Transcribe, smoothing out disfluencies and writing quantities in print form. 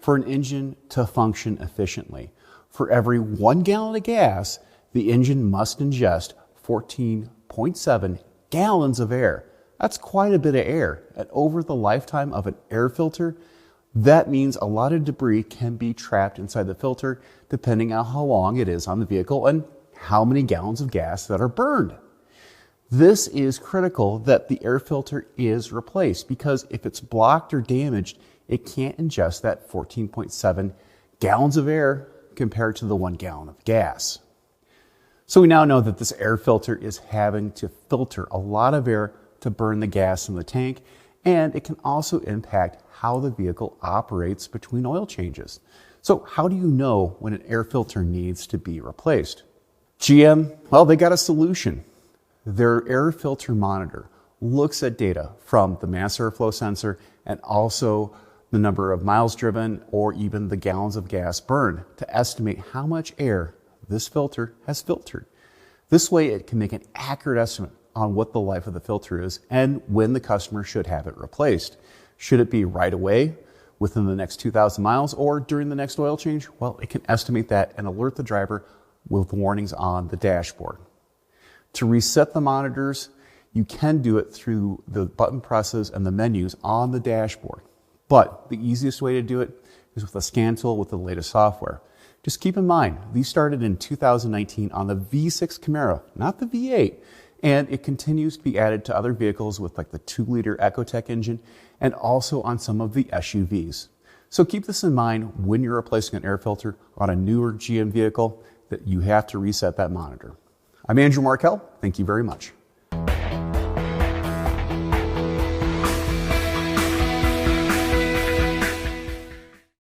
for an engine to function efficiently. For every 1 gallon of gas, the engine must ingest 14.7 gallons of air. That's quite a bit of air. And over the lifetime of an air filter, that means a lot of debris can be trapped inside the filter depending on how long it is on the vehicle and how many gallons of gas that are burned. This is critical that the air filter is replaced because if it's blocked or damaged, it can't ingest that 14.7 gallons of air compared to the 1 gallon of gas. So we now know that this air filter is having to filter a lot of air to burn the gas in the tank, and it can also impact how the vehicle operates between oil changes. So how do you know when an air filter needs to be replaced? GM, well, they got a solution. Their air filter monitor looks at data from the mass airflow sensor and also the number of miles driven or even the gallons of gas burned to estimate how much air this filter has filtered. This way it can make an accurate estimate on what the life of the filter is and when the customer should have it replaced. Should it be right away, within the next 2,000 miles, or during the next oil change? Well, it can estimate that and alert the driver with warnings on the dashboard. To reset the monitors, you can do it through the button presses and the menus on the dashboard. But the easiest way to do it is with a scan tool with the latest software. Just keep in mind, these started in 2019 on the V6 Camaro, not the V8, and it continues to be added to other vehicles with like the 2-liter Ecotec engine and also on some of the SUVs. So keep this in mind when you're replacing an air filter on a newer GM vehicle that you have to reset that monitor. I'm Andrew Markell. Thank you very much.